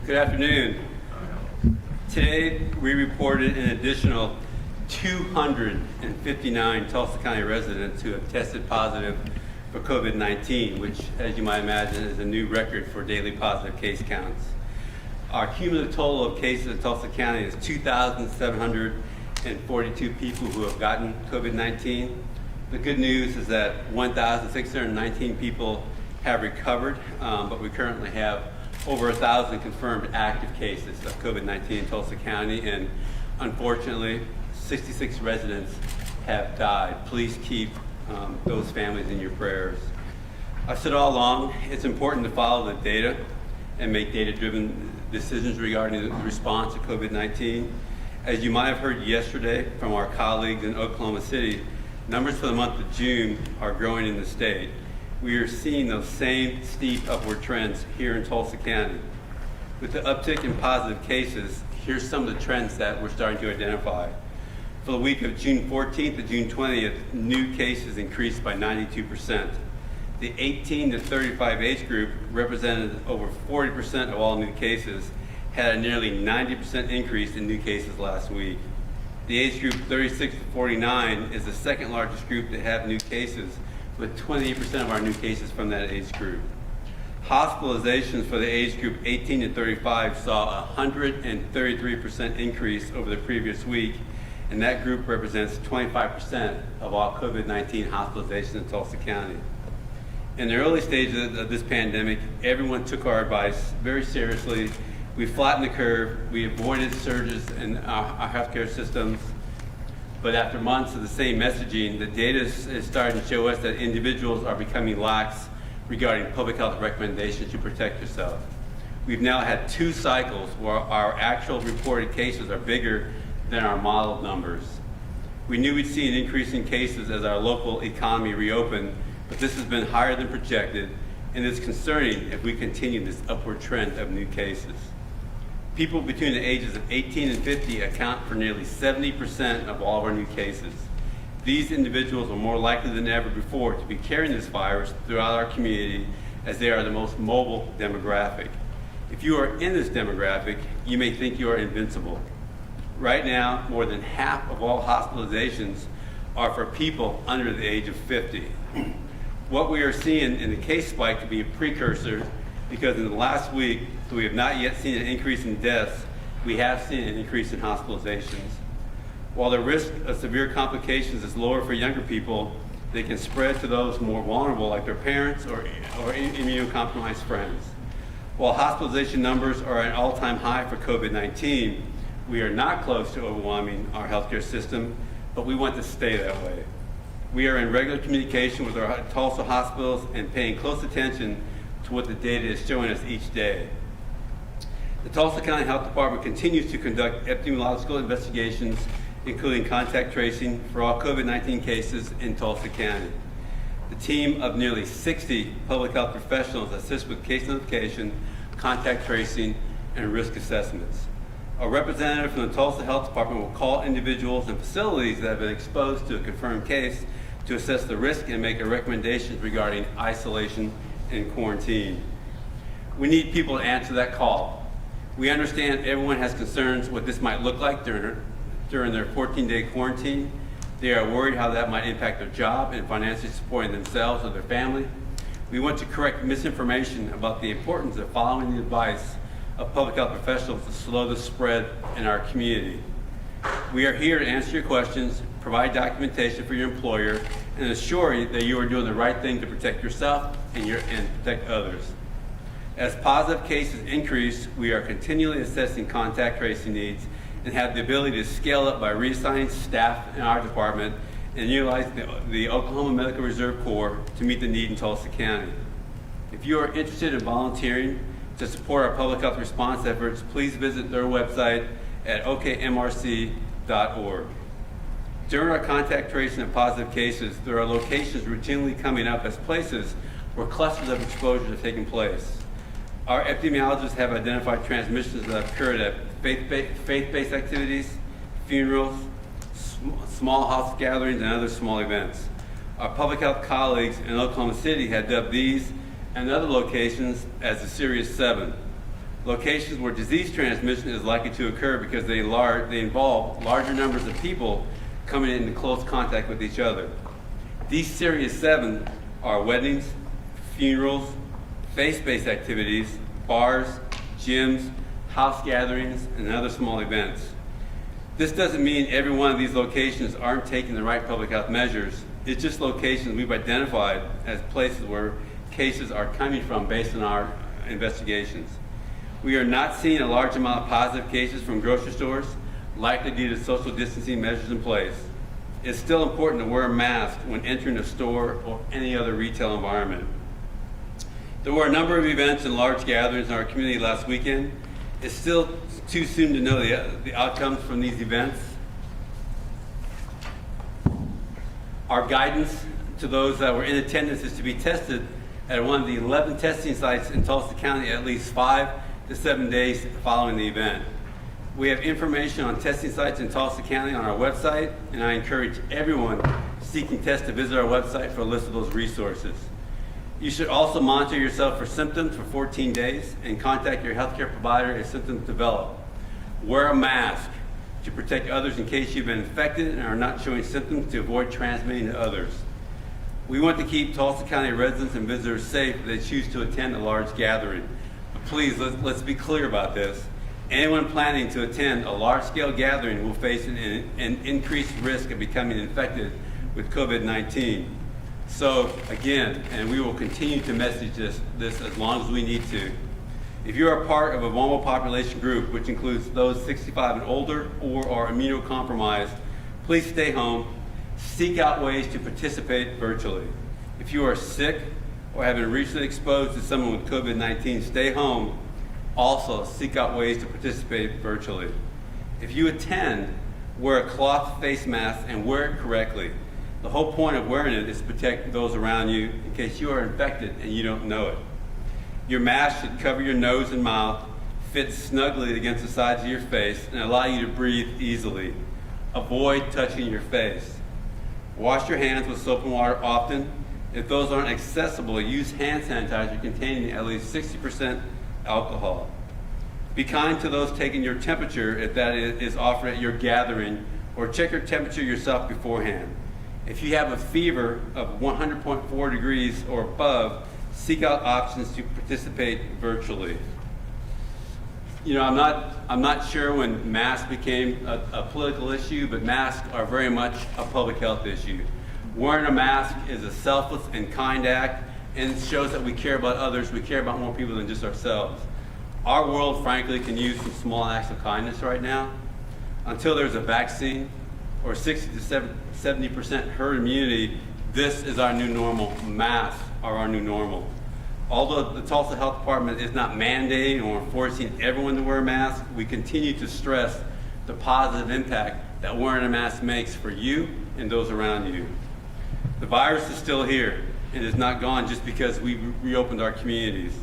Good afternoon. Today we reported an additional 259 Tulsa County residents who have tested positive for COVID-19, which, as you might imagine, is a new record for daily positive case counts. Our cumulative total of cases in Tulsa County is 2,742 people who have gotten COVID-19. The good news is that 1,619 people have recovered, but we currently have over 1,000 confirmed active cases of COVID-19 in Tulsa County, and unfortunately, 66 residents have died. Please keep those families in your prayers. I've said all along, it's important to follow the data and make data-driven decisions regarding the response to COVID-19. As you might have heard yesterday from our colleagues in Oklahoma City, numbers for the month of June are growing in the state. We are seeing those same steep upward trends here in Tulsa County. With the uptick in positive cases, here's some of the trends that we're starting to identify. For the week of June 14th to June 20th, new cases increased by 92%. The 18 to 35 age group represented over 40% of all new cases, had a nearly 90% increase in new cases last week. The age group 36 to 49 is the second largest group to have new cases, with 28% of our new cases from that age group. Hospitalizations for the age group 18 to 35 saw a 133% increase over the previous week, and that group represents 25% of all COVID-19 hospitalizations in Tulsa County. In the early stages of this pandemic, everyone took our advice very seriously. We flattened the curve, we avoided surges in our healthcare systems, but after months of the same messaging, the data is starting to show us that individuals are becoming lax regarding public health recommendations to protect yourself. We've now had 2 cycles where our actual reported cases are bigger than our modeled numbers. We knew we'd see an increase in cases as our local economy reopened, but this has been higher than projected, and it's concerning if we continue this upward trend of new cases. People between the ages of 18 and 50 account for nearly 70% of all of our new cases. These individuals are more likely than ever before to be carrying this virus throughout our community, as they are the most mobile demographic. If you are in this demographic, you may think you are invincible. Right now, more than half of all hospitalizations are for people under the age of 50. What we are seeing in the case spike could be a precursor, because in the last week, though we have not yet seen an increase in deaths, we have seen an increase in hospitalizations. While the risk of severe complications is lower for younger people, they can spread to those more vulnerable, like their parents or immunocompromised friends. While hospitalization numbers are at an all-time high for COVID-19, we are not close to overwhelming our healthcare system, but we want to stay that way. We are in regular communication with our Tulsa hospitals and paying close attention to what the data is showing us each day. The Tulsa County Health Department continues to conduct epidemiological investigations, including contact tracing for all COVID-19 cases in Tulsa County. The team of nearly 60 public health professionals assist with case notification, contact tracing, and risk assessments. A representative from the Tulsa Health Department will call individuals and facilities that have been exposed to a confirmed case to assess the risk and make a recommendation regarding isolation and quarantine. We need people to answer that call. We understand everyone has concerns what this might look like during their 14-day quarantine. They are worried how that might impact their job and financially supporting themselves or their family. We want to correct misinformation about the importance of following the advice of public health professionals to slow the spread in our community. We are here to answer your questions, provide documentation for your employer, and assure you that you are doing the right thing to protect yourself and protect others. As positive cases increase, we are continually assessing contact tracing needs and have the ability to scale up by reassigning staff in our department and utilize the Oklahoma Medical Reserve Corps to meet the need in Tulsa County. If you are interested in volunteering to support our public health response efforts, please visit their website at okmrc.org. During our contact tracing of positive cases, there are locations routinely coming up as places where clusters of exposures are taking place. Our epidemiologists have identified transmissions that occurred at faith-based activities, funerals, small house gatherings, and other small events. Our public health colleagues in Oklahoma City had dubbed these and other locations as the Serious 7. Locations where disease transmission is likely to occur because they involve larger numbers of people coming into close contact with each other. These serious 7 are weddings, funerals, faith-based activities, bars, gyms, house gatherings, and other small events. This doesn't mean every one of these locations aren't taking the right public health measures. It's just locations we've identified as places where cases are coming from based on our investigations. We are not seeing a large amount of positive cases from grocery stores, likely due to social distancing measures in place. It's still important to wear a mask when entering a store or any other retail environment. There were a number of events and large gatherings in our community last weekend. It's still too soon to know the outcomes from these events. Our guidance to those that were in attendance is to be tested at one of the 11 testing sites in Tulsa County at least 5 to 7 days following the event. We have information on testing sites in Tulsa County on our website, and I encourage everyone seeking tests to visit our website for a list of those resources. You should also monitor yourself for symptoms for 14 days and contact your healthcare provider if symptoms develop. Wear a mask to protect others in case you've been infected and are not showing symptoms to avoid transmitting to others. We want to keep Tulsa County residents and visitors safe if they choose to attend a large gathering. But please, let's be clear about this. Anyone planning to attend a large-scale gathering will face an increased risk of becoming infected with COVID-19. So again, and we will continue to message this as long as we need to. If you are a part of a vulnerable population group, which includes those 65 and older or are immunocompromised, please stay home. Seek out ways to participate virtually. If you are sick or have been recently exposed to someone with COVID-19, stay home. Also, seek out ways to participate virtually. If you attend, wear a cloth face mask and wear it correctly. The whole point of wearing it is to protect those around you in case you are infected and you don't know it. Your mask should cover your nose and mouth, fit snugly against the sides of your face, and allow you to breathe easily. Avoid touching your face. Wash your hands with soap and water often. If those aren't accessible, use hand sanitizer containing at least 60% alcohol. Be kind to those taking your temperature if that is offered at your gathering, or check your temperature yourself beforehand. If you have a fever of 100.4 degrees or above, seek out options to participate virtually. You know, I'm not sure when masks became a political issue, but masks are very much a public health issue. Wearing a mask is a selfless and kind act, and it shows that we care about others. We care about more people than just ourselves. Our world, frankly, can use some small acts of kindness right now. Until there's a vaccine or 60 to 70% herd immunity, this is our new normal. Masks are our new normal. Although the Tulsa Health Department is not mandating or enforcing everyone to wear a mask, we continue to stress the positive impact that wearing a mask makes for you and those around you. The virus is still here and is not gone just because we reopened our communities.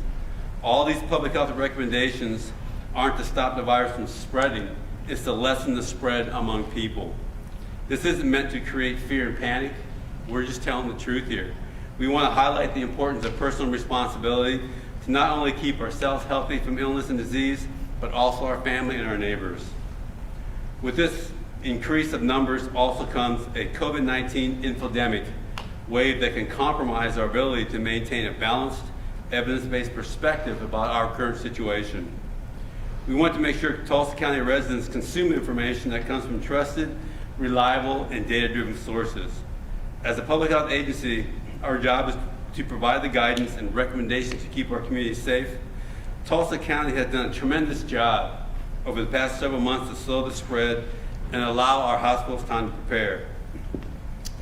All these public health recommendations aren't to stop the virus from spreading, it's to lessen the spread among people. This isn't meant to create fear and panic. We're just telling the truth here. We want to highlight the importance of personal responsibility to not only keep ourselves healthy from illness and disease, but also our family and our neighbors. With this increase of numbers also comes a COVID-19 infodemic wave that can compromise our ability to maintain a balanced, evidence-based perspective about our current situation. We want to make sure Tulsa County residents consume information that comes from trusted, reliable, and data-driven sources. As a public health agency, our job is to provide the guidance and recommendations to keep our community safe. Tulsa County has done a tremendous job over the past several months to slow the spread and allow our hospitals time to prepare.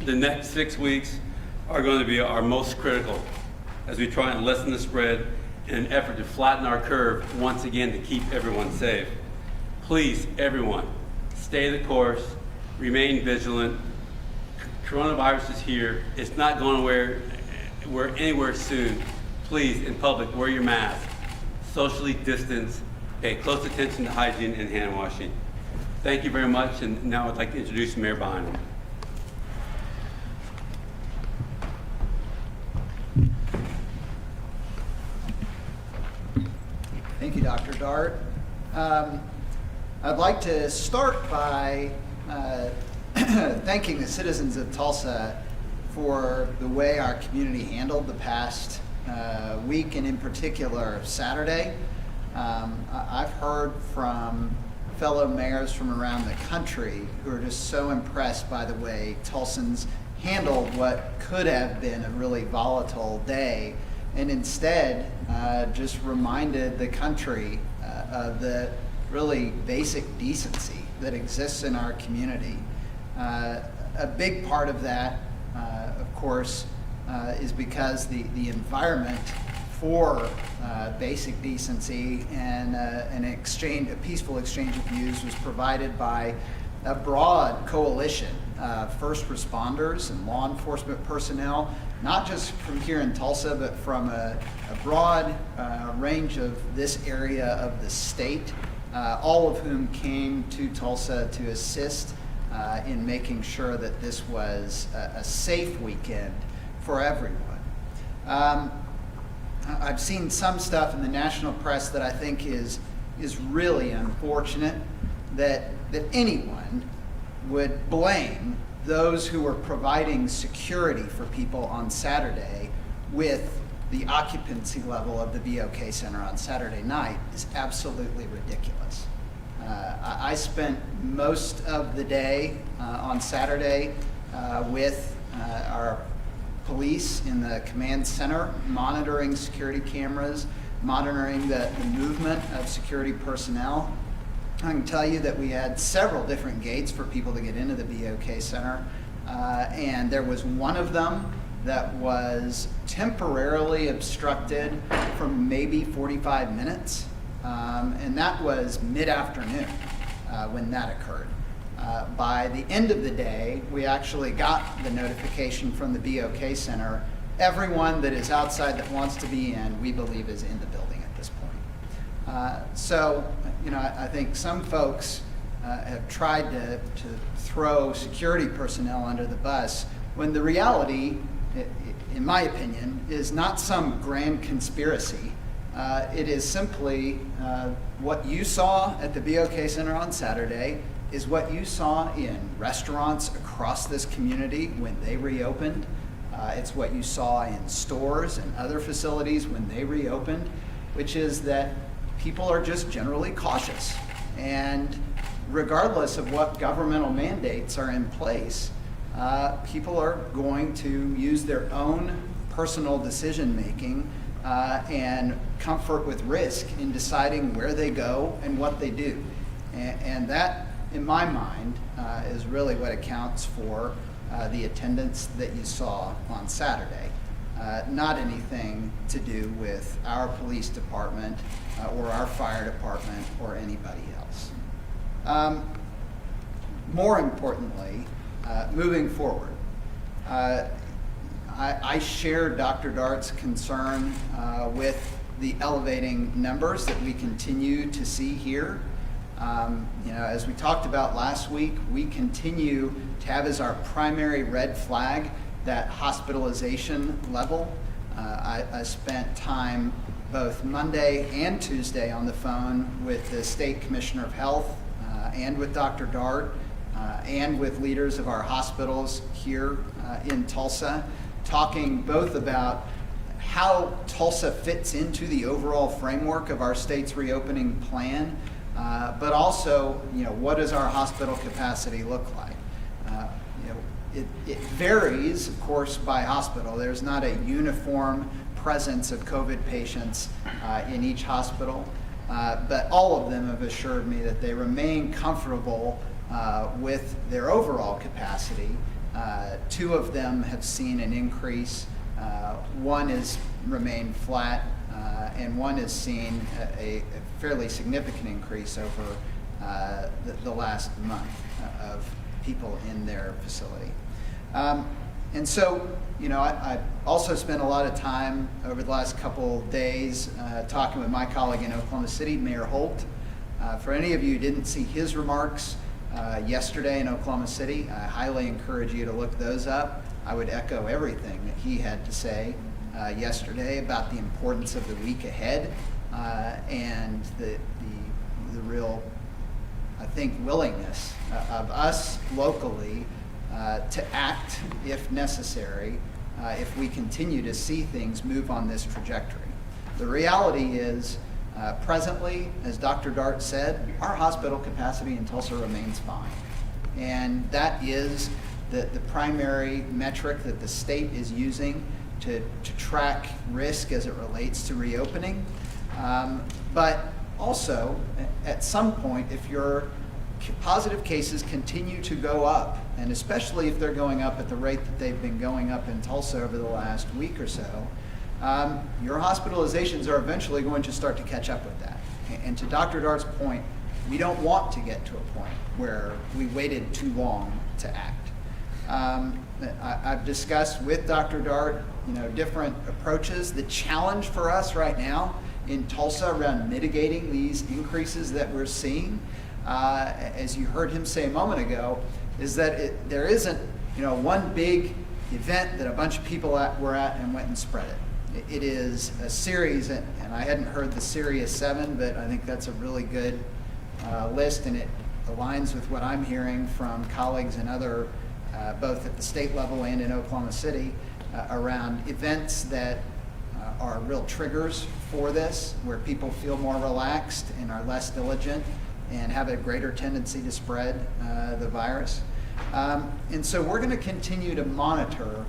The next 6 weeks are going to be our most critical as we try and lessen the spread in an effort to flatten our curve once again to keep everyone safe. Please, everyone, stay the course, remain vigilant. Coronavirus is here. It's not going anywhere soon. Please, in public, wear your mask, socially distance, pay close attention to hygiene and hand washing. Thank you very much, and now I'd like to introduce Mayor Bynum. Thank you, Dr. Dr. Dart. I'd like to start by thanking the citizens of Tulsa for the way our community handled the past week, and in particular Saturday. I've heard from fellow mayors from around the country who are just so impressed by the way Tulsans handled what could have been a really volatile day, and instead just reminded the country of the really basic decency that exists in our community. A big part of that, of course, is because the environment for basic decency and a peaceful exchange of views was provided by a broad coalition of first responders and law enforcement personnel, not just from here in Tulsa, but from a broad range of this area of the state, all of whom came to Tulsa to assist in making sure that this was a safe weekend for everyone. I've seen some stuff in the national press that I think is really unfortunate, that anyone would blame those who were providing security for people on Saturday with the occupancy level of the BOK Center on Saturday night is absolutely ridiculous. I spent most of the day on Saturday with our police in the command center, monitoring security cameras, monitoring the movement of security personnel. I can tell you that we had several different gates for people to get into the BOK Center, and there was one of them that was temporarily obstructed for maybe 45 minutes, and that was mid-afternoon when that occurred. By the end of the day, we actually got the notification from the BOK Center. Everyone that is outside that wants to be in, we believe, is in the building at this point. So, I think some folks have tried to throw security personnel under the bus, when the reality, in my opinion, is not some grand conspiracy. It is simply what you saw at the BOK Center on Saturday is what you saw in restaurants across this community when they reopened. It's what you saw in stores and other facilities when they reopened, which is that people are just generally cautious. And regardless of what governmental mandates are in place, people are going to use their own personal decision-making and comfort with risk in deciding where they go and what they do. And that, in my mind, is really what accounts for the attendance that you saw on Saturday. Not anything to do with our police department or our fire department or anybody else. More importantly, moving forward, I share Dr. Dart's concern with the elevating numbers that we continue to see here. As we talked about last week, we continue to have as our primary red flag that hospitalization level. I spent time both Monday and Tuesday on the phone with the State Commissioner of Health and with Dr. Dart and with leaders of our hospitals here in Tulsa, talking both about how Tulsa fits into the overall framework of our state's reopening plan, but also, what does our hospital capacity look like? It varies, of course, by hospital. There's not a uniform presence of COVID patients in each hospital, but all of them have assured me that they remain comfortable with their overall capacity. Two of them have seen an increase. One has remained flat, and one has seen a fairly significant increase over the last month of people in their facility. And so, I also spent a lot of time over the last couple days talking with my colleague in Oklahoma City, Mayor Holt. For any of you who didn't see his remarks yesterday in Oklahoma City, I highly encourage you to look those up. I would echo everything that he had to say yesterday about the importance of the week ahead and the real, I think, willingness of us locally to act if necessary, if we continue to see things move on this trajectory. The reality is, presently, as Dr. Dart said, our hospital capacity in Tulsa remains fine. And that is the primary metric that the state is using to track risk as it relates to reopening. But also, at some point, if your positive cases continue to go up, and especially if they're going up at the rate that they've been going up in Tulsa over the last week or so, your hospitalizations are eventually going to start to catch up with that. And to Dr. Dart's point, we don't want to get to a point where we waited too long to act. I've discussed with Dr. Dart, different approaches. The challenge for us right now in Tulsa around mitigating these increases that we're seeing, as you heard him say a moment ago, is that there isn't, one big event that a bunch of people were at and went and spread it. It is a series, and I hadn't heard the Serious 7, but I think that's a really good list, and it aligns with what I'm hearing from colleagues and other, both at the state level and in Oklahoma City, around events that are real triggers for this, where people feel more relaxed and are less diligent and have a greater tendency to spread the virus. And so we're going to continue to monitor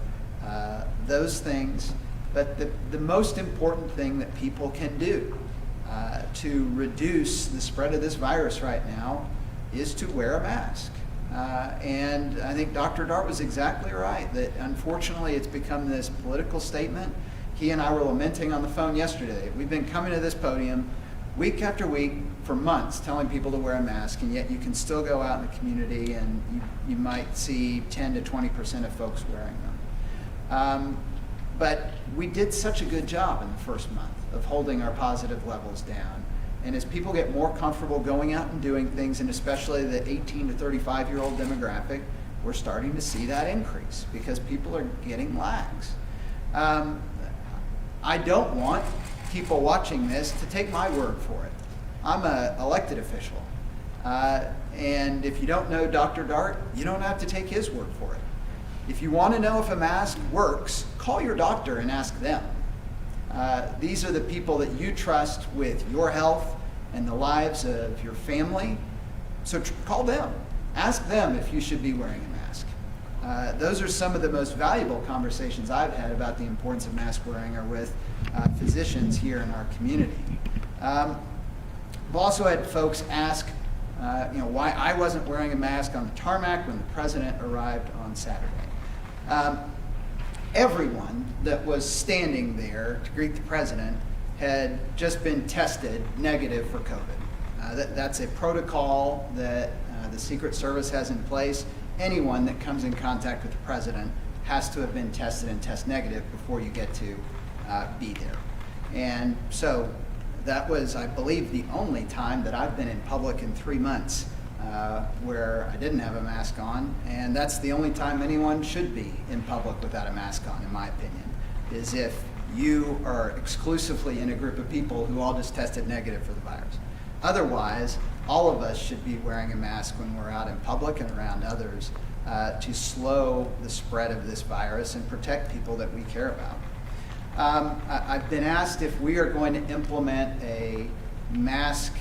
those things. But the most important thing that people can do to reduce the spread of this virus right now is to wear a mask. And I think Dr. Dart was exactly right, that unfortunately it's become this political statement. He and I were lamenting on the phone yesterday. We've been coming to this podium week after week for months telling people to wear a mask, and yet you can still go out in the community and you might see 10 to 20% of folks wearing them. But we did such a good job in the first month of holding our positive levels down. And as people get more comfortable going out and doing things, and especially the 18 to 35-year-old demographic, we're starting to see that increase because people are getting lax. I don't want people watching this to take my word for it. I'm an elected official. And if you don't know Dr. Dart, you don't have to take his word for it. If you want to know if a mask works, call your doctor and ask them. These are the people that you trust with your health and the lives of your family. So call them. Ask them if you should be wearing a mask. Those are some of the most valuable conversations I've had about the importance of mask wearing are with physicians here in our community. We've also had folks ask why I wasn't wearing a mask on the tarmac when the president arrived on Saturday. Everyone that was standing there to greet the president had just been tested negative for COVID. That's a protocol that the Secret Service has in place. Anyone that comes in contact with the president has to have been tested and test negative before you get to be there. And so that was, I believe, the only time that I've been in public in 3 months where I didn't have a mask on, and that's the only time anyone should be in public without a mask on, in my opinion, is if you are exclusively in a group of people who all just tested negative for the virus. Otherwise, all of us should be wearing a mask when we're out in public and around others to slow the spread of this virus and protect people that we care about. I've been asked if we are going to implement a mask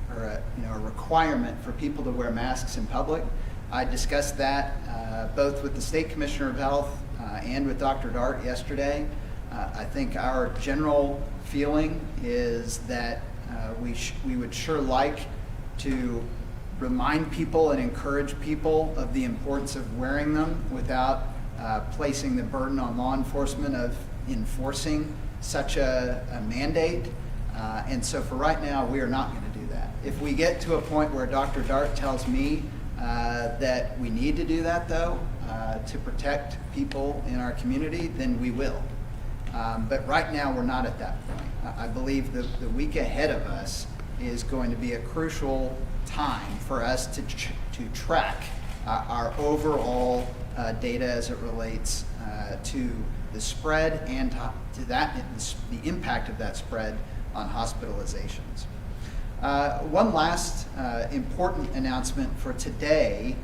or a requirement for people to wear masks in public. I discussed that both with the State Commissioner of Health and with Dr. Dart yesterday. I think our general feeling is that we would sure like to remind people and encourage people of the importance of wearing them without placing the burden on law enforcement of enforcing such a mandate. And so for right now, we are not going to do that. If we get to a point where Dr. Dart tells me that we need to do that, though, to protect people in our community, then we will. But right now, we're not at that point. I believe the week ahead of us is going to be a crucial time for us to track our overall data as it relates to the spread and to that, the impact of that spread on hospitalizations. One last important announcement for today.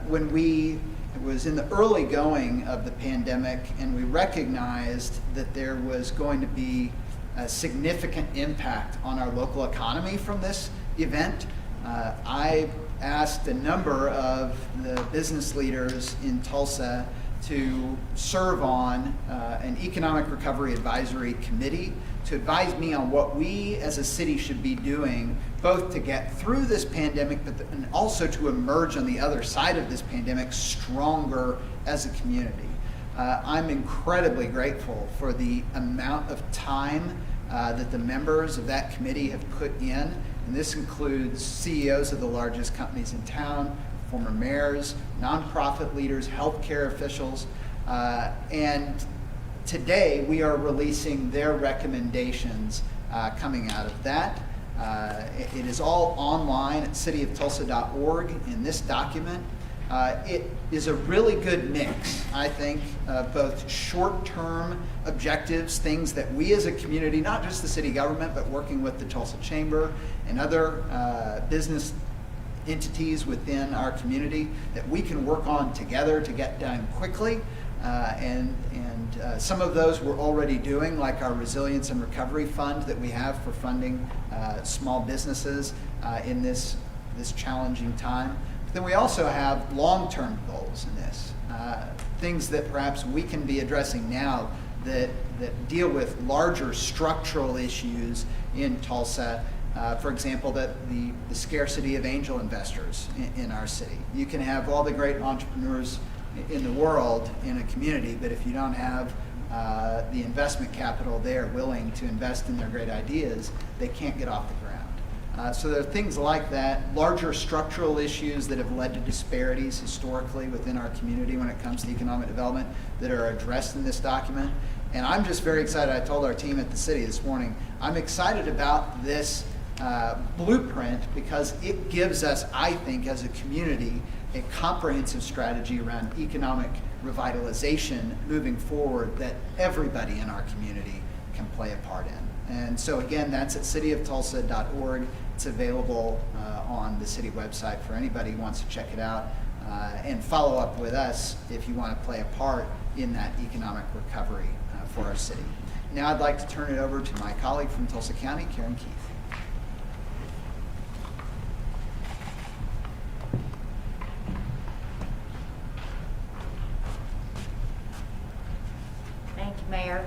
When it was in the early going of the pandemic and we recognized that there was going to be a significant impact on our local economy from this event, I asked a number of the business leaders in Tulsa to serve on an economic recovery advisory committee to advise me on what we as a city should be doing, both to get through this pandemic, and also to emerge on the other side of this pandemic stronger as a community. I'm incredibly grateful for the amount of time that the members of that committee have put in, and this includes CEOs of the largest companies in town, former mayors, nonprofit leaders, healthcare officials, and today we are releasing their recommendations coming out of that. It is all online at cityoftulsa.org in this document. It is a really good mix, I think, of both short-term objectives, things that we as a community, not just the city government, but working with the Tulsa Chamber and other business entities within our community, that we can work on together to get done quickly. And some of those we're already doing, like our Resilience and Recovery Fund that we have for funding small businesses in this challenging time. But then we also have long-term goals in this, things that perhaps we can be addressing now that deal with larger structural issues in Tulsa. For example, the scarcity of angel investors in our city. You can have all the great entrepreneurs in the world in a community, but if you don't have the investment capital there willing to invest in their great ideas, they can't get off the ground. So there are things like that, larger structural issues that have led to disparities historically within our community when it comes to economic development that are addressed in this document. And I'm just very excited. I told our team at the city this morning, I'm excited about this blueprint because it gives us, I think, as a community, a comprehensive strategy around economic revitalization moving forward that everybody in our community can play a part in. And so again, that's at cityoftulsa.org. It's available on the city website for anybody who wants to check it out and follow up with us if you want to play a part in that economic recovery for our city. Now I'd like to turn it over to my colleague from Tulsa County, Karen Keith. Thank you, Mayor.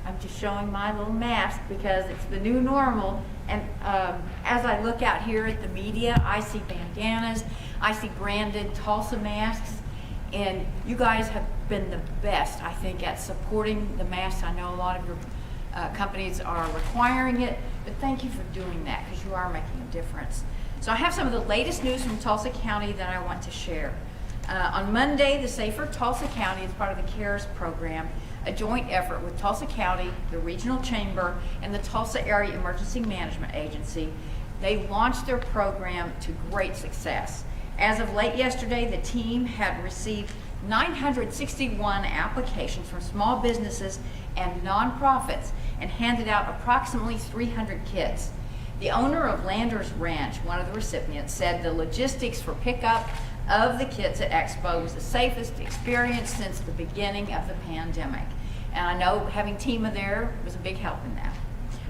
I'm just showing my little mask because it's the new normal. And as I look out here at the media, I see bandanas, I see branded Tulsa masks, and you guys have been the best, I think, at supporting the masks. I know a lot of your companies are requiring it, but thank you for doing that because you are making a difference. So I have some of the latest news from Tulsa County that I want to share. On Monday, the Safer Tulsa County, as part of the CARES program, a joint effort with Tulsa County, the Regional Chamber, and the Tulsa Area Emergency Management Agency, they launched their program to great success. As of late yesterday, the team had received 961 applications from small businesses and nonprofits and handed out approximately 300 kits. The owner of Landers Ranch, one of the recipients, said the logistics for pickup of the kits at Expo was the safest experience since the beginning of the pandemic. And I know having Tima there was a big help in that.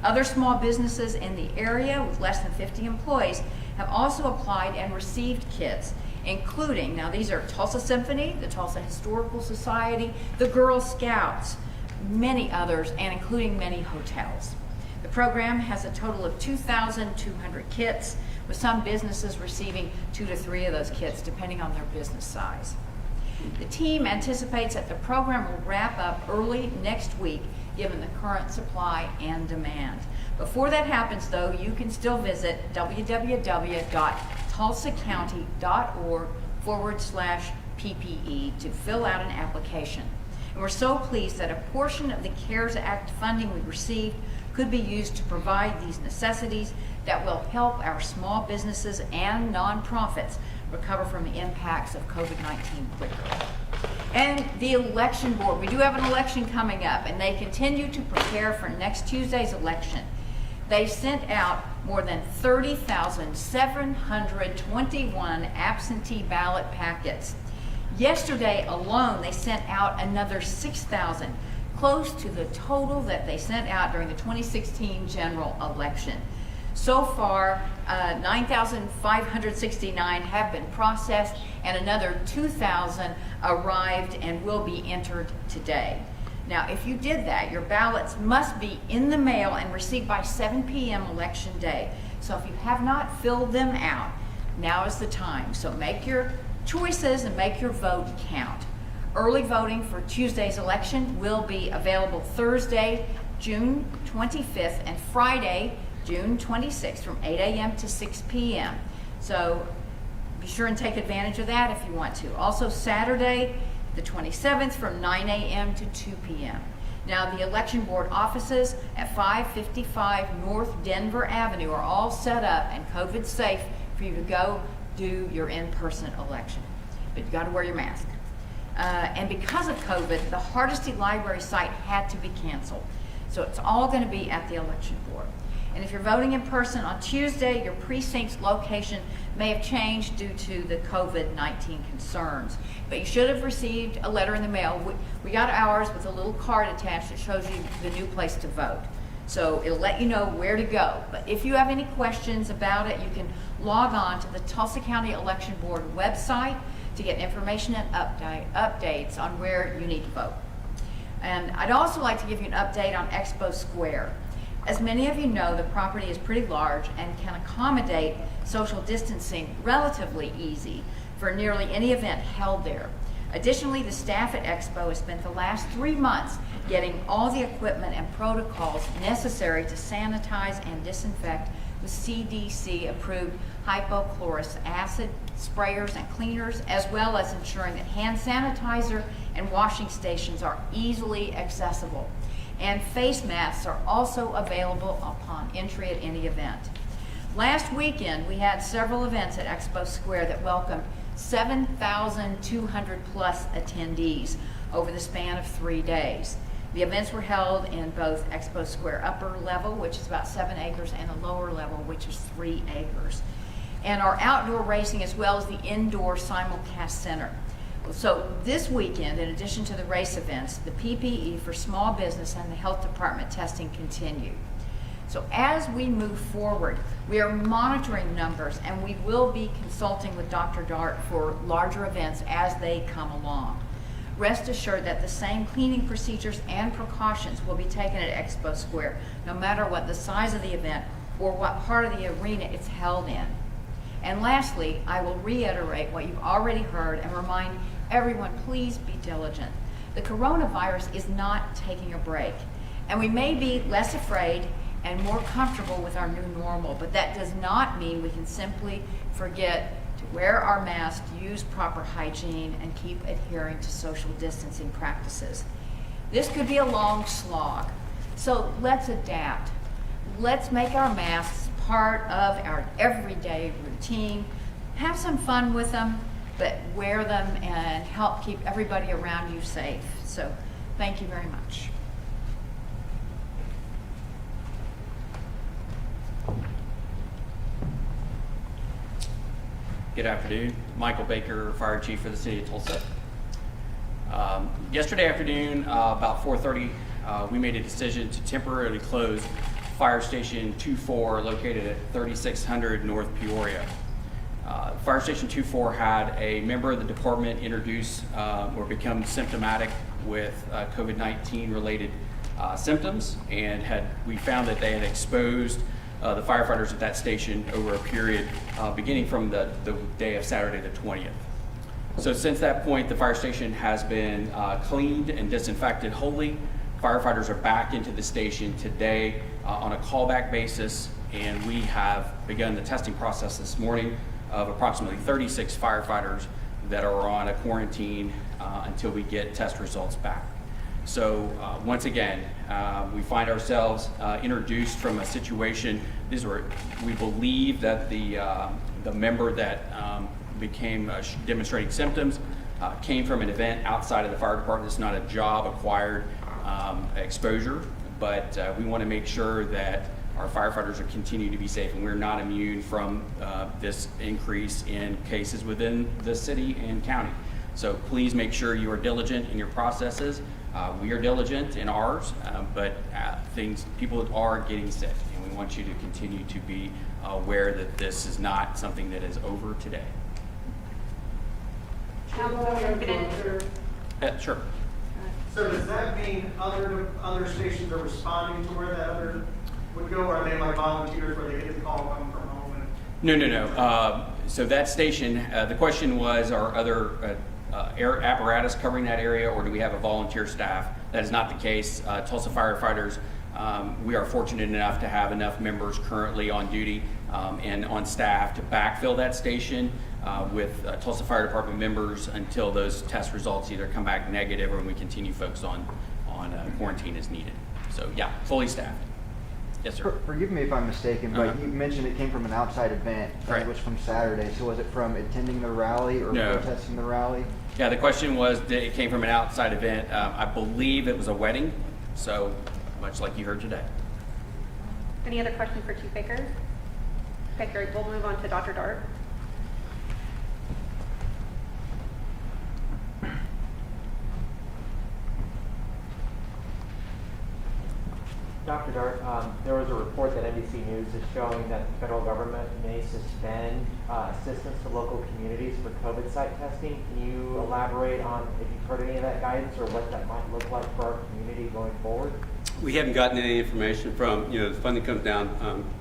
Other small businesses in the area with less than 50 employees have also applied and received kits, including, now these are Tulsa Symphony, the Tulsa Historical Society, the Girl Scouts, many others, and including many hotels. The program has a total of 2,200 kits, with some businesses receiving 2 to 3 of those kits, depending on their business size. The team anticipates that the program will wrap up early next week, given the current supply and demand. Before that happens, though, you can still visit www.tulsacounty.org/PPE to fill out an application. And we're so pleased that a portion of the CARES Act funding we received could be used to provide these necessities that will help our small businesses and nonprofits recover from the impacts of COVID-19 quicker. And the election board, we do have an election coming up, and they continue to prepare for next Tuesday's election. They sent out more than 30,721 absentee ballot packets. Yesterday alone, they sent out another 6,000, close to the total that they sent out during the 2016 general election. So far, 9,569 have been processed, and another 2,000 arrived and will be entered today. Now, if you did that, your ballots must be in the mail and received by 7 p.m. election day. So if you have not filled them out, now is the time. So make your choices and make your vote count. Early voting for Tuesday's election will be available Thursday, June 25th, and Friday, June 26th, from 8 a.m. to 6 p.m. So be sure and take advantage of that if you want to. Also Saturday, the 27th, from 9 a.m. to 2 p.m. Now, the election board offices at 555 North Denver Avenue are all set up and COVID safe for you to go do your in-person election. But you got to wear your mask. And because of COVID, the Hardesty Library site had to be canceled. So it's all going to be at the election board. And if you're voting in person on Tuesday, your precinct's location may have changed due to the COVID-19 concerns. But you should have received a letter in the mail. We got ours with a little card attached that shows you the new place to vote. So it'll let you know where to go. But if you have any questions about it, you can log on to the Tulsa County Election Board website to get information and updates on where you need to vote. And I'd also like to give you an update on Expo Square. As many of you know, the property is pretty large and can accommodate social distancing relatively easy for nearly any event held there. Additionally, the staff at Expo has spent the last 3 months getting all the equipment and protocols necessary to sanitize and disinfect with CDC-approved hypochlorous acid sprayers and cleaners, as well as ensuring that hand sanitizer and washing stations are easily accessible. And face masks are also available upon entry at any event. Last weekend, we had several events at Expo Square that welcomed 7,200 plus attendees over the span of 3 days. The events were held in both Expo Square upper level, which is about 7 acres, and the lower level, which is 3 acres. And our outdoor racing, as well as the indoor simulcast center. So this weekend, in addition to the race events, the PPE for small business and the health department testing continue. So as we move forward, we are monitoring numbers, and we will be consulting with Dr. Dart for larger events as they come along. Rest assured that the same cleaning procedures and precautions will be taken at Expo Square, no matter what the size of the event or what part of the arena it's held in. And lastly, I will reiterate what you've already heard and remind everyone, please be diligent. The coronavirus is not taking a break, and we may be less afraid and more comfortable with our new normal, but that does not mean we can simply forget to wear our masks, use proper hygiene, and keep adhering to social distancing practices. This could be a long slog, so let's adapt. Let's make our masks part of our everyday routine. Have some fun with them, but wear them and help keep everybody around you safe. So thank you very much. Good afternoon. Michael Baker, Fire Chief for the City of Tulsa. Yesterday afternoon, about 4:30, we made a decision to temporarily close Fire Station 24 located at 3600 North Peoria. Fire Station 24 had a member of the department introduce or become symptomatic with COVID-19 related symptoms, and we found that they had exposed the firefighters at that station over a period beginning from the day of Saturday the 20th. So since that point, the fire station has been cleaned and disinfected wholly. Firefighters are back into the station today on a callback basis, and we have begun the testing process this morning of approximately 36 firefighters that are on a quarantine until we get test results back. So once again, we find ourselves introduced from a situation. We believe that the member that became demonstrating symptoms came from an event outside of the fire department. It's not a job-acquired exposure, but we want to make sure that our firefighters are continue to be safe, and we're not immune from this increase in cases within the city and county. So please make sure you are diligent in your processes. We are diligent in ours, but people are getting sick, and we want you to continue to be aware that this is not something that is over today. Sure. So does that mean other stations are responding to where that other would go, or are they like volunteers where they get the call coming from home? No. So that station, the question was, are other air apparatus covering that area, or do we have a volunteer staff? That is not the case. Tulsa firefighters, we are fortunate enough to have enough members currently on duty and on staff to backfill that station with Tulsa Fire Department members until those test results either come back negative or we continue folks on quarantine as needed. So yeah, fully staffed. Yes, sir. Forgive me if I'm mistaken, but you mentioned it came from an outside event, Right. and it was from Saturday. So was it from attending the rally or No. protesting the rally? Yeah, the question was that it came from an outside event. I believe it was a wedding, so much like you heard today. Any other questions for Chief Baker? Okay, great. We'll move on to Dr. Dart. Dr. Dart, there was a report that NBC News is showing that the federal government may suspend assistance to local communities for COVID site testing. Can you elaborate on if you've heard any of that guidance or what that might look like for our community going forward? We haven't gotten any information from, the funding comes down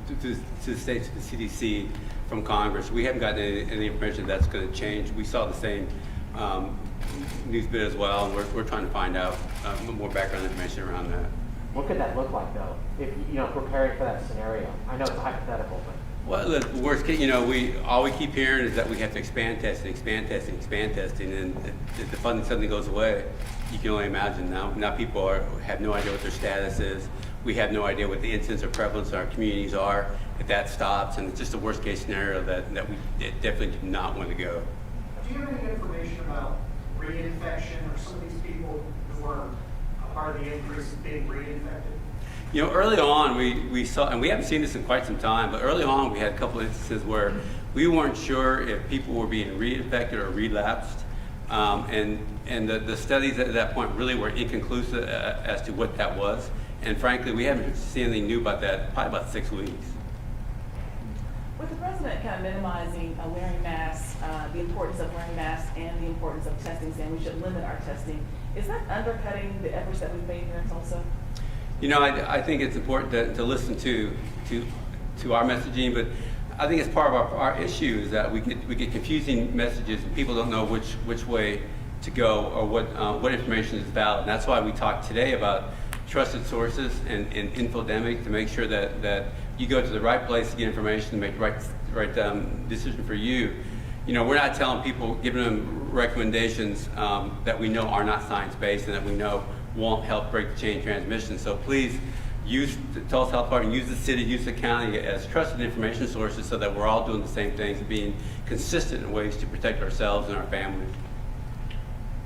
to the states, to the CDC, from Congress. We haven't gotten any information that's going to change. We saw the same news bit as well, and we're trying to find out more background information around that. What could that look like, though, if preparing for that scenario? I know it's hypothetical, but Well, the worst case, all we keep hearing is that we have to expand testing, and if the funding suddenly goes away, you can only imagine now people have no idea what their status is. We have no idea what the incidence or prevalence in our communities are if that stops, and it's just a worst case scenario that we definitely do not want to go. Do you have any information about reinfection or some of these people who are a part of the increase of being reinfected? Early on we saw, and we haven't seen this in quite some time, but early on we had a couple instances where we weren't sure if people were being reinfected or relapsed, and the studies at that point really were inconclusive as to what that was. And frankly, we haven't seen anything new about that probably about 6 weeks. With the president kind of minimizing wearing masks, the importance of wearing masks and the importance of testing, saying we should limit our testing, is that undercutting the efforts that we've made here in Tulsa? I think it's important to listen to our messaging, but I think it's part of our issue is that we get confusing messages and people don't know which way to go or what information is valid. And that's why we talked today about trusted sources and infodemic, to make sure that you go to the right place to get information and make the right decision for you. We're not telling people, giving them recommendations that we know are not science-based and that we know won't help break the chain transmission. So please use the Tulsa Health Department, use the city, use the county as trusted information sources so that we're all doing the same things and being consistent in ways to protect ourselves and our families.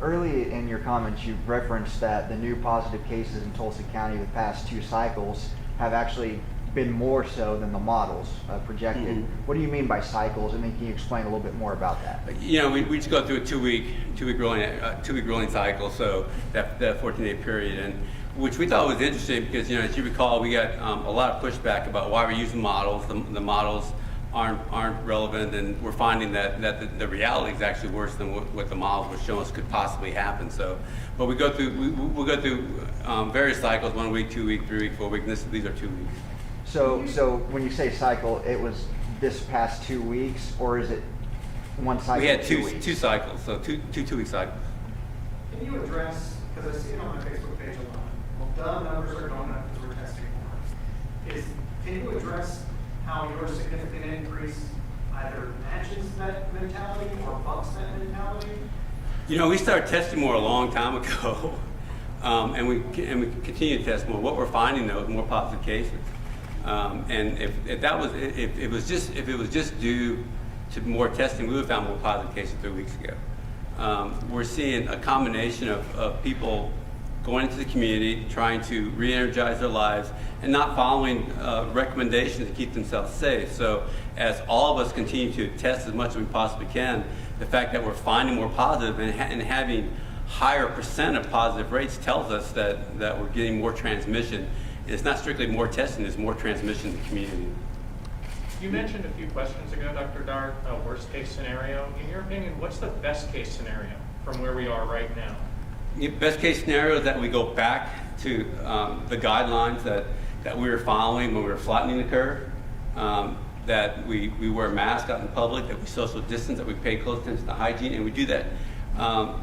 Early in your comments, you referenced that the new positive cases in Tulsa County the past 2 cycles have actually been more so than the models projected. Mm-hmm. What do you mean by cycles? Can you explain a little bit more about that? We just go through a two week rolling cycle, so that 14-day period, and which we thought was interesting because as you recall, we got a lot of pushback about why we're using models. The models aren't relevant, and we're finding that the reality is actually worse than what the models were showing us could possibly happen. So, but we'll go through various cycles: 1 week, 2 week, 3 week, 4 week. And these are 2 weeks. So when you say cycle, it was this past 2 weeks, or is it one cycle? We had 2 weeks? two cycles, so two week cycles. Can you address, because I see it on my Facebook page a lot, well, the numbers are going up because we're testing more. Can you address how your significant increase either matches that mentality or bucks that mentality? We started testing more a long time ago, and we continue to test more. What we're finding though is more positive cases, and if it was just due to more testing, we would have found more positive cases 3 weeks ago. we're seeing a combination of people going into the community, trying to re-energize their lives, and not following recommendations to keep themselves safe. So as all of us continue to test as much as we possibly can, the fact that we're finding more positive and having higher percent of positive rates tells us that we're getting more transmission. It's not strictly more testing, it's more transmission in the community. You mentioned a few questions ago, Dr. Dart, a worst case scenario. In your opinion, what's the best case scenario from where we are right now? Best case scenario is that we go back to the guidelines that we were following when we were flattening the curve, that we wear masks out in public, that we social distance, that we pay close attention to hygiene, and we do that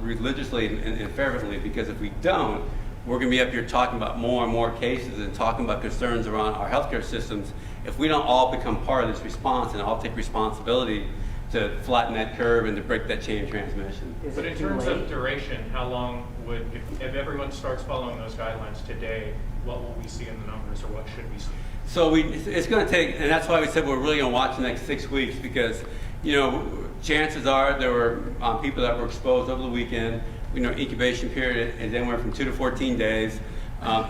religiously and fervently, because if we don't, we're going to be up here talking about more and more cases and talking about concerns around our healthcare systems. If we don't all become part of this response and all take responsibility to flatten that curve and to break that chain of transmission. But in terms of duration, how long would, if everyone starts following those guidelines today, what will we see in the numbers, or what should we see? So it's going to take, and that's why we said we're really going to watch the next 6 weeks, because, you know, chances are there were people that were exposed over the weekend. You know, incubation period is anywhere from 2 to 14 days.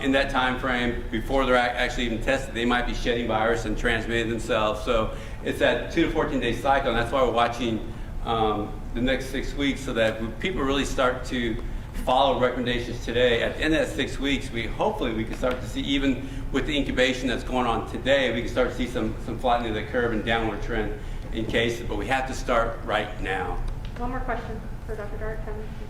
In that time frame, before they're actually even tested, they might be shedding virus and transmitting themselves. So it's that 2 to 14 day cycle, and that's why we're watching the next 6 weeks, so that when people really start to follow recommendations today, at the end of that 6 weeks, hopefully we can start to see, even with the incubation that's going on today, we can start to see some flattening of the curve and downward trend in cases, but we have to start right now. One more question for Dr. Dart.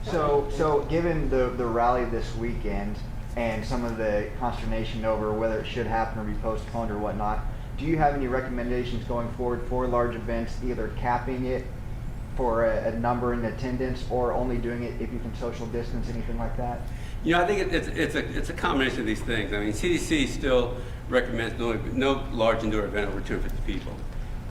So given the rally this weekend and some of the consternation over whether it should happen or be postponed or whatnot, do you have any recommendations going forward for large events, either capping it for a number in attendance, or only doing it if you can social distance, anything like that? You know, I think it's a combination of these things. I mean, CDC still recommends no large indoor event over 250 people.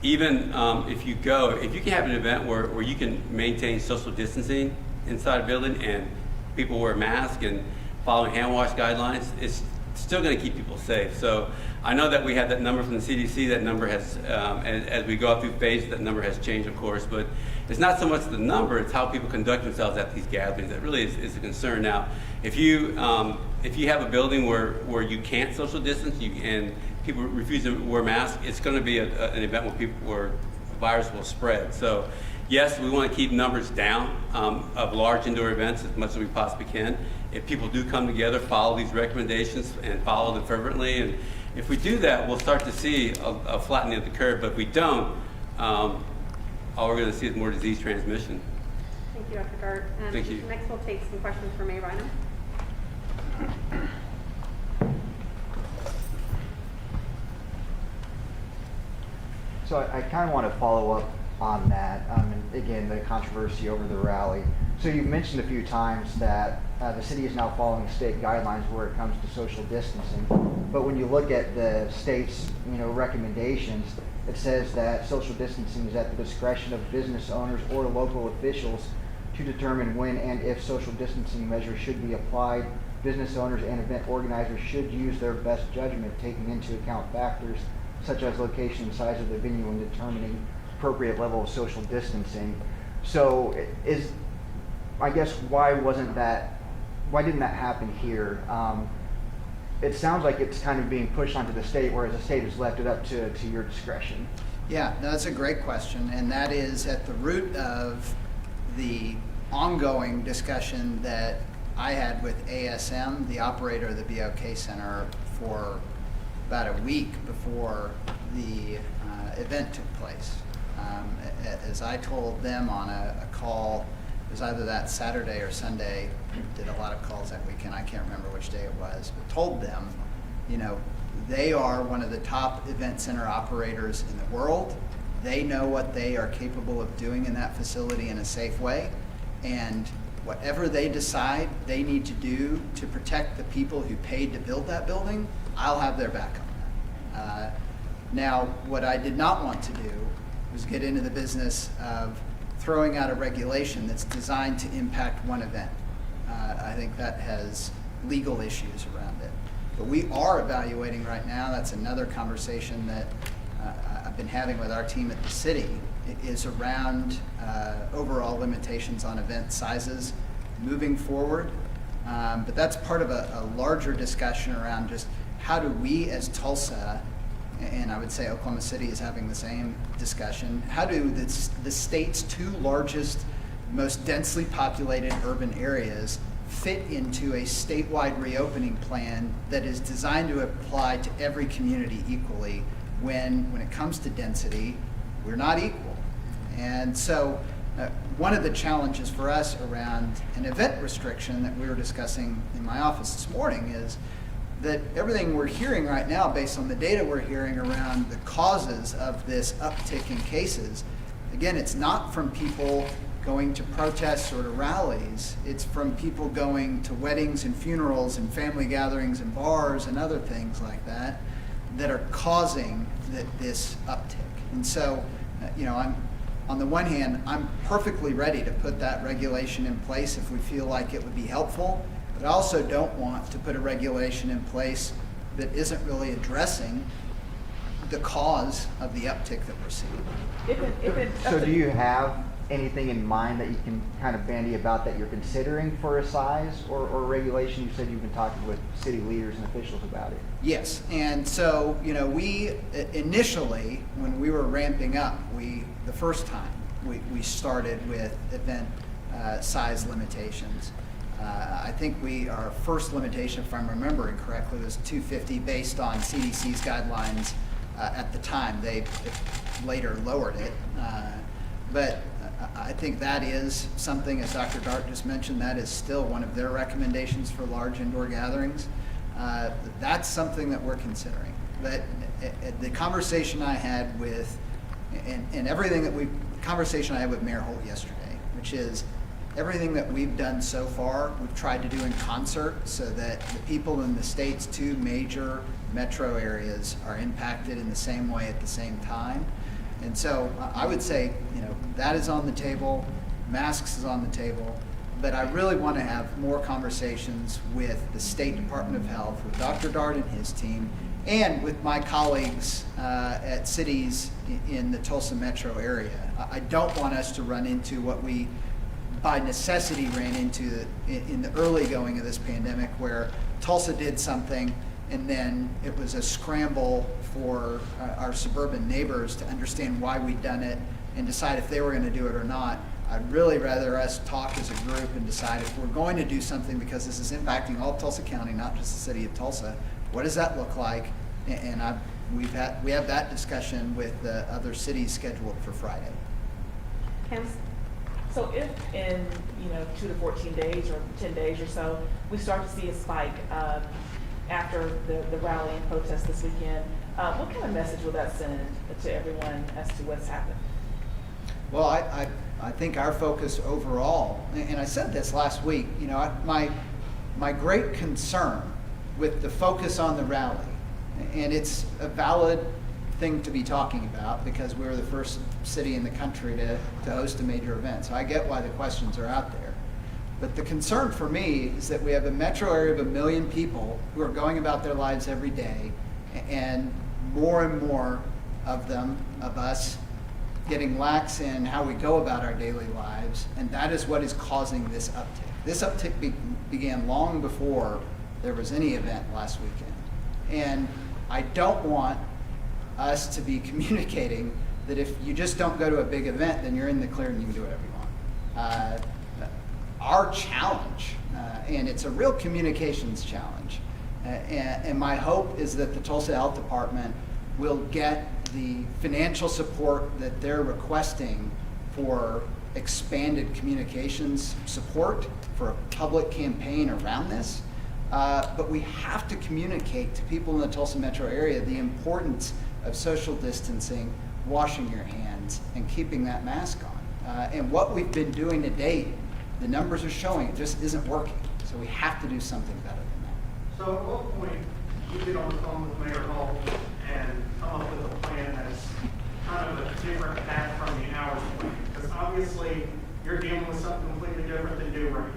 Even if you can have an event where you can maintain social distancing inside a building and people wear masks and following hand wash guidelines, it's still going to keep people safe. So I know that we have that number from the CDC. That number has, as we go through phases, that number has changed, of course. But it's not so much the number; it's how people conduct themselves at these gatherings that really is a concern. Now, if you have a building where you can't social distance and people refuse to wear masks, it's going to be an event where the virus will spread. So yes, we want to keep numbers down of large indoor events as much as we possibly can. If people do come together, follow these recommendations and follow them fervently, and if we do that, we'll start to see a flattening of the curve. But if we don't, all we're going to see is more disease transmission. Thank you, Dr. Dart. Thank you. Next, we'll take some questions from May Rhino. So I kind of want to follow up on that, and again, the controversy over the rally. So you've mentioned a few times that the city is now following state guidelines where it comes to social distancing. But when you look at the state's, recommendations, it says that social distancing is at the discretion of business owners or local officials to determine when and if social distancing measures should be applied. Business owners and event organizers should use their best judgment, taking into account factors such as location and size of the venue when determining appropriate level of social distancing. So I guess why didn't that happen here? It sounds like it's kind of being pushed onto the state, whereas the state has left it up to your discretion. Yeah, no, that's a great question, and that is at the root of the ongoing discussion that I had with ASM, the operator of the BOK Center, for about a week before the event took place. As I told them on a call, it was either that Saturday or Sunday, did a lot of calls that weekend, I can't remember which day it was, but told them, they are one of the top event center operators in the world. They know what they are capable of doing in that facility in a safe way, and whatever they decide they need to do to protect the people who paid to build that building, I'll have their back on that. Now, what I did not want to do was get into the business of throwing out a regulation that's designed to impact one event. I think that has legal issues around it. But we are evaluating right now, that's another conversation that I've been having with our team at the city, is around overall limitations on event sizes moving forward. But that's part of a larger discussion around just how do we as Tulsa, and I would say Oklahoma City is having the same discussion, how do the state's two largest, most densely populated urban areas fit into a statewide reopening plan that is designed to apply to every community equally when it comes to density, we're not equal. And so one of the challenges for us around an event restriction that we were discussing in my office this morning is that everything we're hearing right now, based on the data we're hearing around the causes of this uptick in cases, again, it's not from people going to protests or to rallies. It's from people going to weddings and funerals and family gatherings and bars and other things like that that are causing this uptick. And so, I'm on the one hand, I'm perfectly ready to put that regulation in place if we feel like it would be helpful, but I also don't want to put a regulation in place that isn't really addressing the cause of the uptick that we're seeing. So do you have anything in mind that you can kind of bandy about that you're considering for a size or regulation? You said you've been talking with city leaders and officials about it. Yes, and so, we initially, when we were ramping up, the first time, we started with event size limitations. I think our first limitation, if I'm remembering correctly, was 250 based on CDC's guidelines at the time. They later lowered it. But I think that is something, as Dr. Dart just mentioned, that is still one of their recommendations for large indoor gatherings. That's something that we're considering. But the conversation I had with, and everything that conversation I had with Mayor Holt yesterday, which is everything that we've done so far, we've tried to do in concert so that the people in the state's two major metro areas are impacted in the same way at the same time. And so I would say, that is on the table, masks is on the table, but I really want to have more conversations with the State Department of Health, with Dr. Dart and his team, and with my colleagues at cities in the Tulsa metro area. I don't want us to run into what we, by necessity, ran into in the early going of this pandemic, where Tulsa did something and then it was a scramble for our suburban neighbors to understand why we'd done it and decide if they were going to do it or not. I'd really rather us talk as a group and decide if we're going to do something, because this is impacting all of Tulsa County, not just the city of Tulsa. What does that look like? And we have that discussion with the other cities scheduled for Friday. Kim? So if in 2 to 14 days or 10 days or so, we start to see a spike after the rally and protest this weekend, what kind of message will that send to everyone as to what's happened? Well, I think our focus overall, and I said this last week, my great concern with the focus on the rally, and it's a valid thing to be talking about because we were the first city in the country to host a major event. So I get why the questions are out there. But the concern for me is that we have a metro area of 1 million people who are going about their lives every day, and more of us, getting lax in how we go about our daily lives, and that is what is causing this uptick. This uptick began long before there was any event last weekend. And I don't want us to be communicating that if you just don't go to a big event, then you're in the clear and you can do whatever you want. Our challenge, and it's a real communications challenge, and my hope is that the Tulsa Health Department will get the financial support that they're requesting for expanded communications support for a public campaign around this. But we have to communicate to people in the Tulsa metro area the importance of social distancing, washing your hands, and keeping that mask on. And what we've been doing to date, the numbers are showing it just isn't working. So we have to do something better than that. So at what point you get on the phone with Mayor Holt and come up with a plan that's kind of a different path from the hours plan? Because obviously you're dealing with something completely different than do right.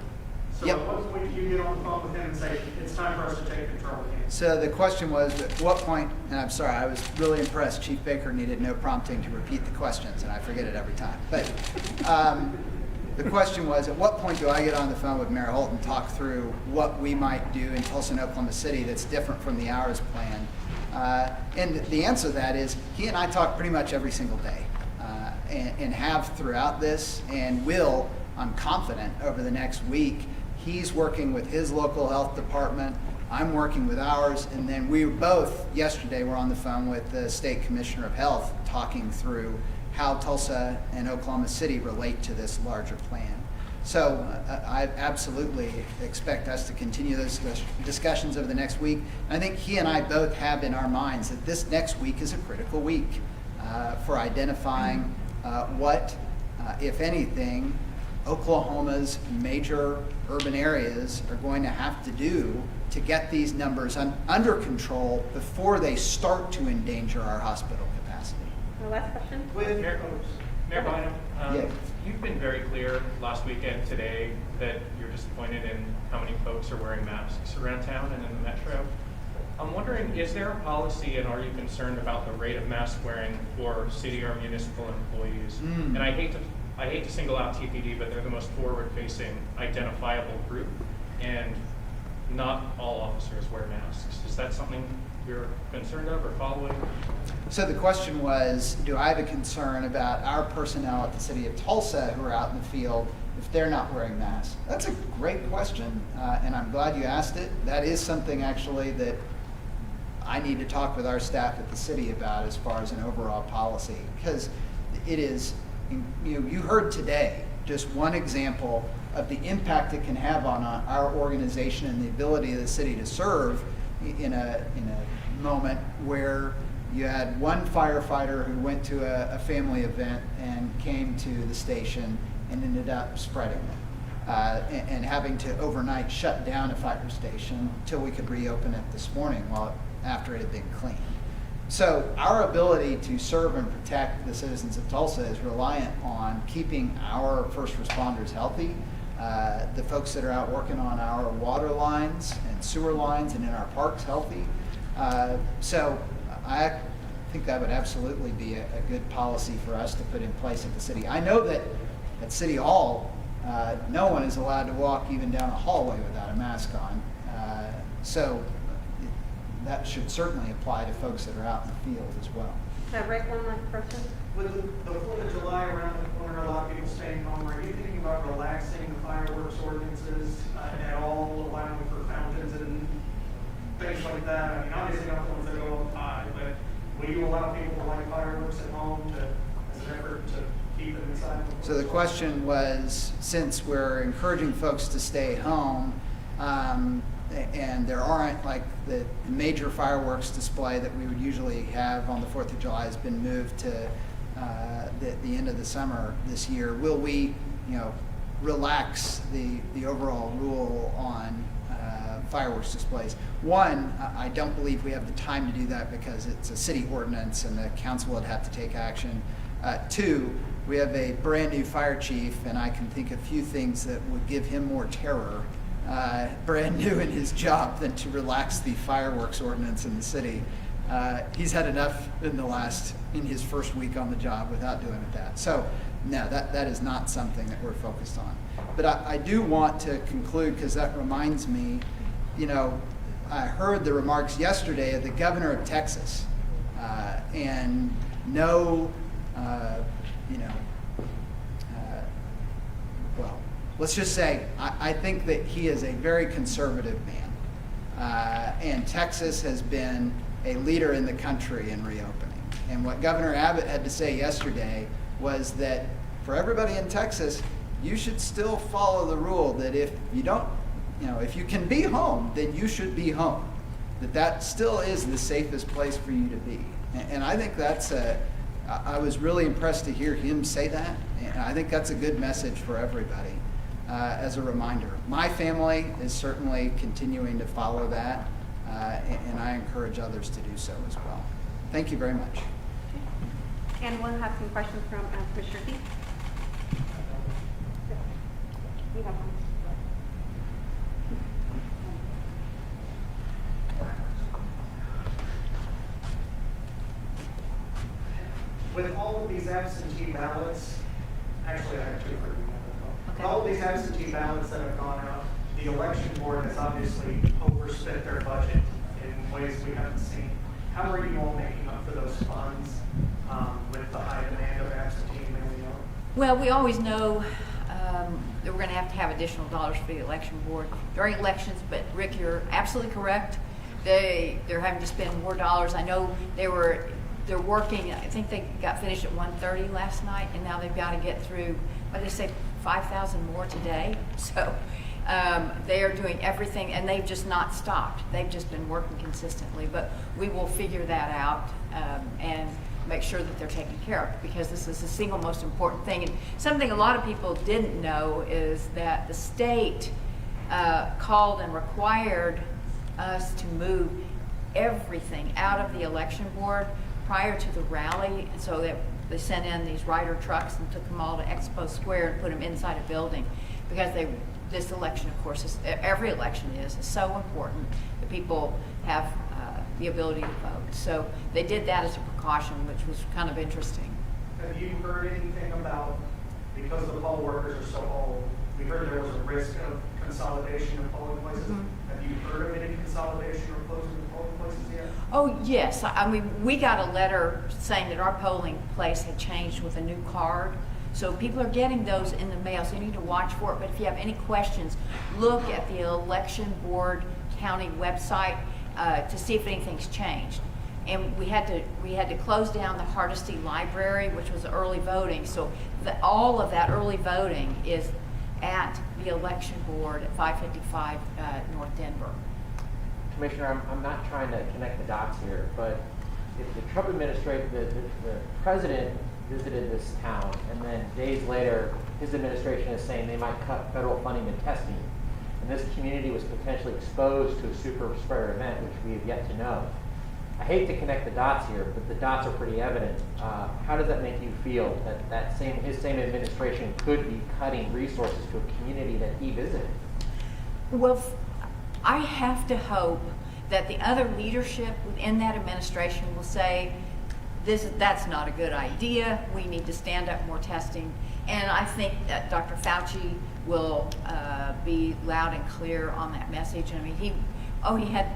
So Yep. at what point do you get on the phone with him and say, it's time for us to take control again? So the question was, at what point, and I'm sorry, I was really impressed, Chief Baker needed no prompting to repeat the questions, and I forget it every time. But the question was, at what point do I get on the phone with Mayor Holt and talk through what we might do in Tulsa and Oklahoma City that's different from the hours plan? And the answer to that is, he and I talk pretty much every single day, and have throughout this, and will, I'm confident, over the next week. He's working with his local health department, I'm working with ours, and then we both, yesterday, were on the phone with the State Commissioner of Health, talking through how Tulsa and Oklahoma City relate to this larger plan. So I absolutely expect us to continue those discussions over the next week. I think he and I both have in our minds that this next week is a critical week for identifying what, if anything, Oklahoma's major urban areas are going to have to do to get these numbers under control before they start to endanger our hospital capacity. The last question? With Mayor Bynum, Yeah. you've been very clear last week and today that you're disappointed in how many folks are wearing masks around town and in the metro. I'm wondering, is there a policy, and are you concerned about the rate of mask wearing for city or municipal employees? And I hate to single out TPD, but they're the most forward-facing, identifiable group, and not all officers wear masks. Is that something you're concerned of or following? So the question was, do I have a concern about our personnel at the city of Tulsa who are out in the field if they're not wearing masks? That's a great question, and I'm glad you asked it. That is something actually that I need to talk with our staff at the city about as far as an overall policy, because it is, you heard today just one example of the impact it can have on our organization and the ability of the city to serve in a moment where you had one firefighter who went to a family event and came to the station and ended up spreading it, and having to overnight shut down a fire station until we could reopen it this morning after it had been cleaned. So our ability to serve and protect the citizens of Tulsa is reliant on keeping our first responders healthy, the folks that are out working on our water lines and sewer lines and in our parks healthy. So I think that would absolutely be a good policy for us to put in place at the city. I know that at City Hall, no one is allowed to walk even down a hallway without a mask on. So that should certainly apply to folks that are out in the field as well. Rick, one last question. With the 4th of July around the corner, a lot of people staying home, are you thinking about relaxing the fireworks ordinances at all, allowing for fountains and things like that? I mean, obviously not the ones that go up high, but will you allow people to light fireworks at home as an effort to keep them inside? So the question was, since we're encouraging folks to stay home, and there aren't, like, the major fireworks display that we would usually have on the 4th of July has been moved to the end of the summer this year, will we, relax the overall rule on fireworks displays? One, I don't believe we have the time to do that because it's a city ordinance and the council would have to take action. Two, we have a brand new fire chief, and I can think of few things that would give him more terror brand new in his job than to relax the fireworks ordinance in the city. He's had enough in his first week on the job without doing that. So no, that is not something that we're focused on. But I do want to conclude, because that reminds me, I heard the remarks yesterday of the governor of Texas, and let's just say, I think that he is a very conservative man. And Texas has been a leader in the country in reopening. And what Governor Abbott had to say yesterday was that for everybody in Texas, you should still follow the rule that if you can be home, then you should be home. That still is the safest place for you to be. And I think I was really impressed to hear him say that. And I think that's a good message for everybody. As a reminder, my family is certainly continuing to follow that, and I encourage others to do so as well. Thank you very much. And we'll have some questions from Commissioner Keith. You have one. with all of these absentee ballots, actually, I have two for you. Okay. All of these absentee ballots that have gone out, the election board has obviously overspent their budget in ways we haven't seen. How are you all making up for those funds with the high demand of absentee mailing out? Well, we always know that we're going to have additional dollars for the election board during elections, but Rick, you're absolutely correct. They're having to spend more dollars. I know they're working, I think they got finished at 1:30 last night, and now they've got to get through, what did they say, 5,000 more today? So they are doing everything, and they've just not stopped. They've just been working consistently, but we will figure that out and make sure that they're taken care of, because this is the single most important thing. And something a lot of people didn't know is that the state called and required us to move everything out of the election board prior to the rally, and so that they sent in these rider trucks and took them all to Expo Square and put them inside a building, because this election, of course, every election is so important that people have the ability to vote. So they did that as a precaution, which was kind of interesting. Have you heard anything about, because the poll workers are so old, we heard there was a risk of consolidation of polling places. Mm-hmm. Have you heard of any consolidation or closing of polling places yet? Oh, yes. I mean, we got a letter saying that our polling place had changed with a new card. So people are getting those in the mail, so you need to watch for it. But if you have any questions, look at the election board county website to see if anything's changed. And we had to close down the Hardesty Library, which was early voting. So all of that early voting is at the election board at 555 North Denver. Commissioner, I'm not trying to connect the dots here, but if the Trump administration, the president visited this town, and then days later, his administration is saying they might cut federal funding to testing, and this community was potentially exposed to a super spreader event, which we have yet to know. I hate to connect the dots here, but the dots are pretty evident. How does that make you feel that his same administration could be cutting resources to a community that he visited? Well, I have to hope that the other leadership within that administration will say, that's not a good idea. We need to stand up more testing. And I think that Dr. Fauci will be loud and clear on that message. I mean, he had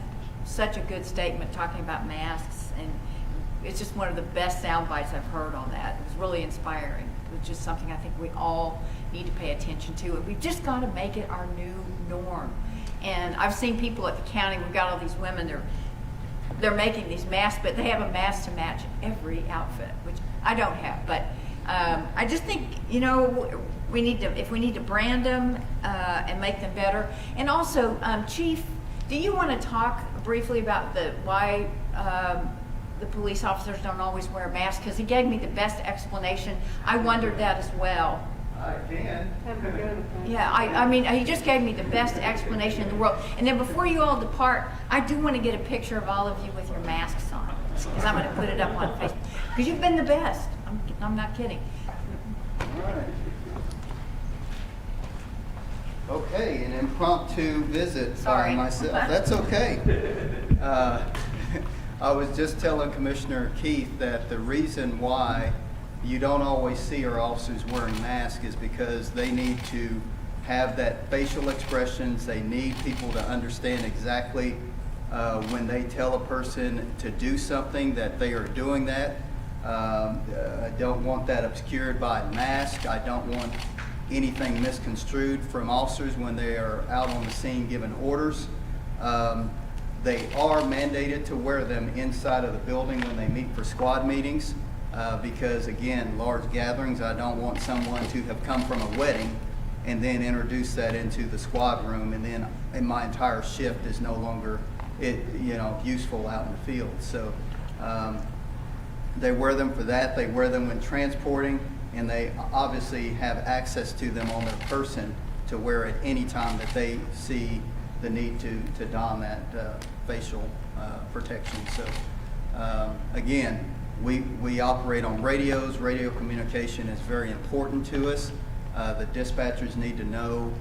such a good statement talking about masks, and it's just one of the best sound bites I've heard on that. It was really inspiring. It was just something I think we all need to pay attention to. And we've just got to make it our new norm. And I've seen people at the county, we've got all these women, they're making these masks, but they have a mask to match every outfit, which I don't have. But I just think, if we need to brand them and make them better. And also, Chief, do you want to talk briefly about why the police officers don't always wear masks? Because he gave me the best explanation. I wondered that as well. I can. Yeah, I mean, he just gave me the best explanation in the world. And then before you all depart, I do want to get a picture of all of you with your masks on, because I'm going to put it up on Facebook. Because you've been the best. I'm not kidding. All right. Okay, an impromptu visit Sorry. by myself. That's okay. I was just telling Commissioner Keith that the reason why you don't always see our officers wearing masks is because they need to have that facial expressions. They need people to understand exactly when they tell a person to do something that they are doing that. I don't want that obscured by a mask. I don't want anything misconstrued from officers when they are out on the scene giving orders. They are mandated to wear them inside of the building when they meet for squad meetings because, again, large gatherings, I don't want someone to have come from a wedding and then introduce that into the squad room, and then my entire shift is no longer useful out in the field. So they wear them for that. They wear them when transporting, and they obviously have access to them on their person to wear at any time that they see the need to don that facial protection. So again, we operate on radios. Radio communication is very important to us. The dispatchers need to know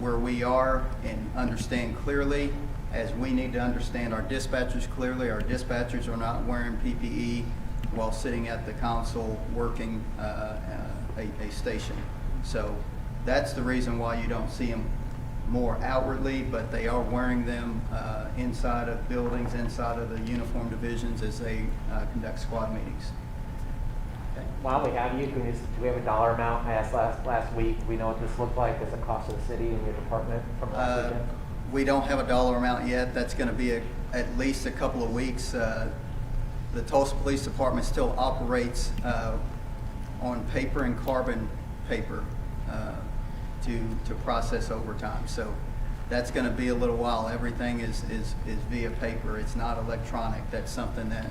where we are and understand clearly, as we need to understand our dispatchers clearly. Our dispatchers are not wearing PPE while sitting at the console working a station. So that's the reason why you don't see them more outwardly, but they are wearing them inside of buildings, inside of the uniform divisions as they conduct squad meetings. Okay. While we have you, do we have a dollar amount? I asked last week. Do we know what this looked like as a cost to the city and your department from last weekend? We don't have a dollar amount yet. That's going to be at least a couple of weeks. The Tulsa Police Department still operates on paper and carbon paper to process overtime. So that's going to be a little while. Everything is via paper. It's not electronic. That's something that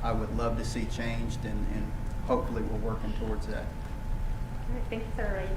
I would love to see changed, and hopefully we're working towards that. All right, thank you, Sir Ray.